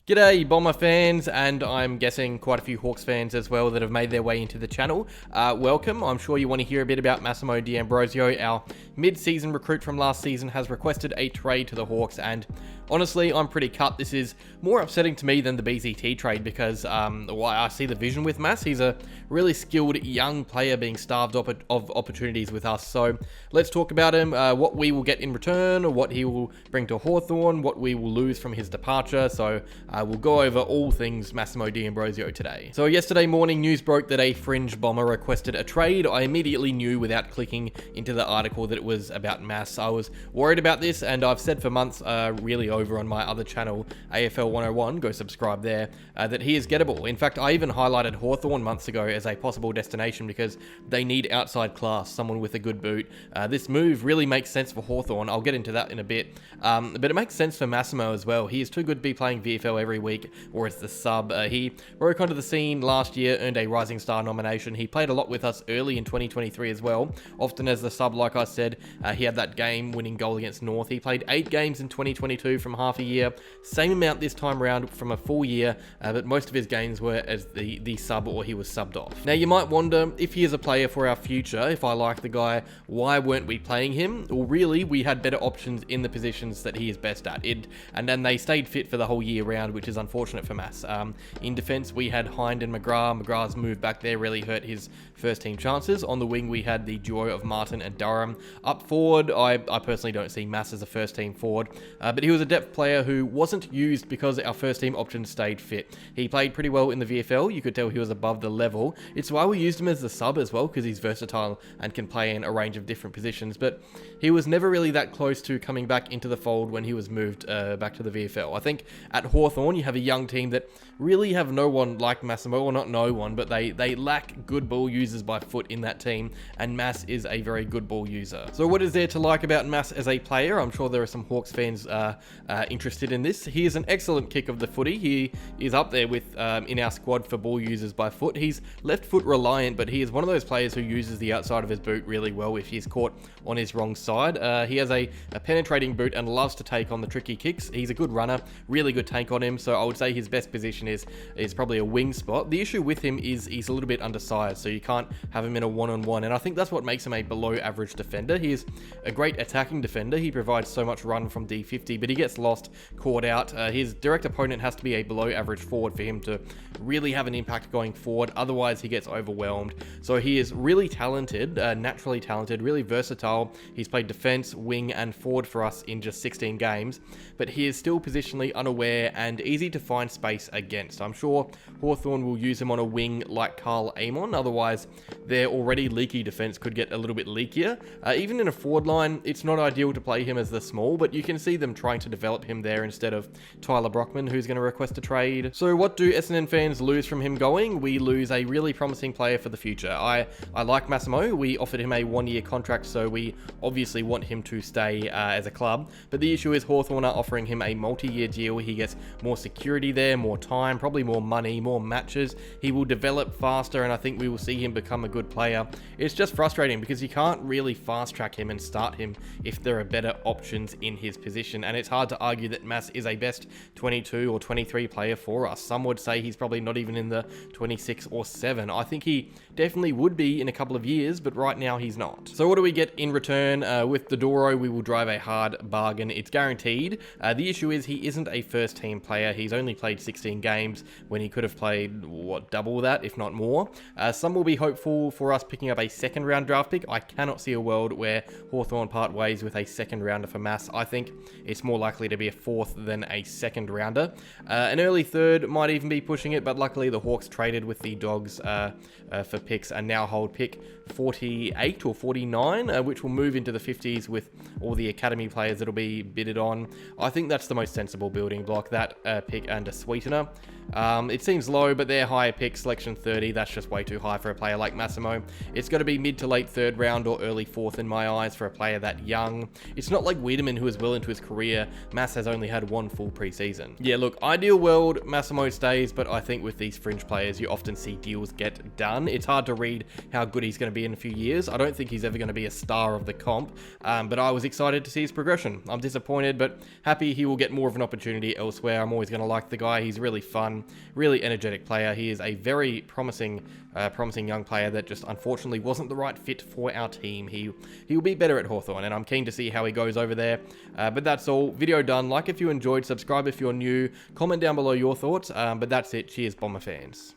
G'day Bomber fans, and I'm guessing quite a few Hawks fans as well that have made their way into the channel. Welcome. I'm sure you want to hear a bit about Massimo D'Ambrosio. Our mid-season recruit from last season has requested a trade to the Hawks, and honestly, I'm pretty cut. This is more upsetting to me than the BZT trade because I see the vision with Mass. He's a really skilled young player being starved of opportunities with us. So let's talk about him, what we will get in return, or what he will bring to Hawthorn, what we will lose from his departure. So we'll go over all things Massimo D'Ambrosio today. So yesterday morning, news broke that a fringe bomber requested a trade. I immediately knew without clicking into the article that it was about Mass. I was worried about this, and I've said for months, really over on my other channel, AFL 101, go subscribe there, that he is gettable. In fact, I even highlighted Hawthorn months ago as a possible destination because they need outside class, someone with a good boot. This move really makes sense for Hawthorn. I'll get into that in a bit, but it makes sense for Massimo as well. He is too good to be playing VFL every week or as the sub. He broke onto the scene last year, earned a Rising Star nomination. He played a lot with us early in 2023 as well, often as the sub. Like I said, he had that game-winning goal against North. He played 8 games in 2022 from half a year, same amount this time around from a full year, but most of his games were as the sub, or he was subbed off. Now you might wonder, if he is a player for our future, if I like the guy, why weren't we playing him? Well, really, we had better options in the positions that he is best at, and then they stayed fit for the whole year round, which is unfortunate for Mass. In defence, we had Hind and McGrath. McGrath's move back there really hurt his first team chances. On the wing, we had the duo of Martin and Durham. Up forward, I personally don't see Mass as a first team forward, but he was a depth player who wasn't used because our first team options stayed fit. He played pretty well in the VFL. You could tell he was above the level. It's why we used him as the sub as well, because he's versatile and can play in a range of different positions, but he was never really that close to coming back into the fold when he was moved back to the VFL. I think at Hawthorn, you have a young team that really have no one like Massimo, or not no one, but they lack good ball users by foot in that team, and Mass is a very good ball user. So what is there to like about Mass as a player? I'm sure there are some Hawks fans interested in this. He is an excellent kick of the footy. He is up there with in our squad for ball users by foot. He's left foot reliant, but he is one of those players who uses the outside of his boot really well if he's caught on his wrong side. He has a penetrating boot and loves to take on the tricky kicks. He's a good runner, really good tank on him, so I would say his best position is probably a wing spot. The issue with him is he's a little bit undersized, so you can't have him in a one-on-one, and I think that's what makes him a below average defender. He is a great attacking defender. He provides so much run from D50, but he gets lost, caught out. His direct opponent has to be a below average forward for him to really have an impact going forward, otherwise he gets overwhelmed. So he is really talented, naturally talented, really versatile. He's played defense, wing and forward for us in just 16 games, but he is still positionally unaware and easy to find space against. I'm sure Hawthorn will use him on a wing like Carl Amon, otherwise their already leaky defense could get a little bit leakier. Even in a forward line, it's not ideal to play him as the small, but you can see them trying to develop him there instead of Tyler Brockman, who's going to request a trade. So what do Essendon fans lose from him going? We lose a really promising player for the future. I like Massimo. We offered him a 1-year contract, so we obviously want him to stay as a club, but the issue is Hawthorn are offering him a multi-year deal. He gets more security there, more time, probably more money, more matches. He will develop faster, and I think we will see him become a good player. It's just frustrating because you can't really fast track him and start him if there are better options in his position, and it's hard to argue that Mass is a best 22 or 23 player for us. Some would say he's probably not even in the 26 or 7. I think he definitely would be in a couple of years, but right now he's not. So what do we get in return? With Dodoro, we will drive a hard bargain. It's guaranteed. The issue is he isn't a first team player. He's only played 16 games when he could have played, double that, if not more. Some will be hopeful for us picking up a second round draft pick. I cannot see a world where Hawthorn part ways with a second rounder for Mass. I think it's more likely to be a fourth than a second rounder. An early third might even be pushing it, but luckily the Hawks traded with the Dogs for picks and now hold pick 48 or 49, which will move into the 50s with all the academy players that'll be bidded on. I think that's the most sensible building block, that pick and a sweetener. It seems low, but their higher pick, selection 30, that's just way too high for a player like Massimo. It's got to be mid to late third round or early fourth in my eyes for a player that young. It's not like Wiedemann, who is well into his career. Mass has only had 1 full preseason. Yeah, look, ideal world, Massimo stays, but I think with these fringe players, you often see deals get done. It's hard to read how good he's going to be in a few years. I don't think he's ever going to be a star of the comp, but I was excited to see his progression. I'm disappointed, but happy he will get more of an opportunity elsewhere. I'm always going to like the guy. He's really fun, really energetic player. He is a very promising young player that just unfortunately wasn't the right fit for our team. He'll be better at Hawthorn, and I'm keen to see how he goes over there. But that's all. Video done. Like if you enjoyed, subscribe if you're new, comment down below your thoughts. But that's it. Cheers, Bomber fans.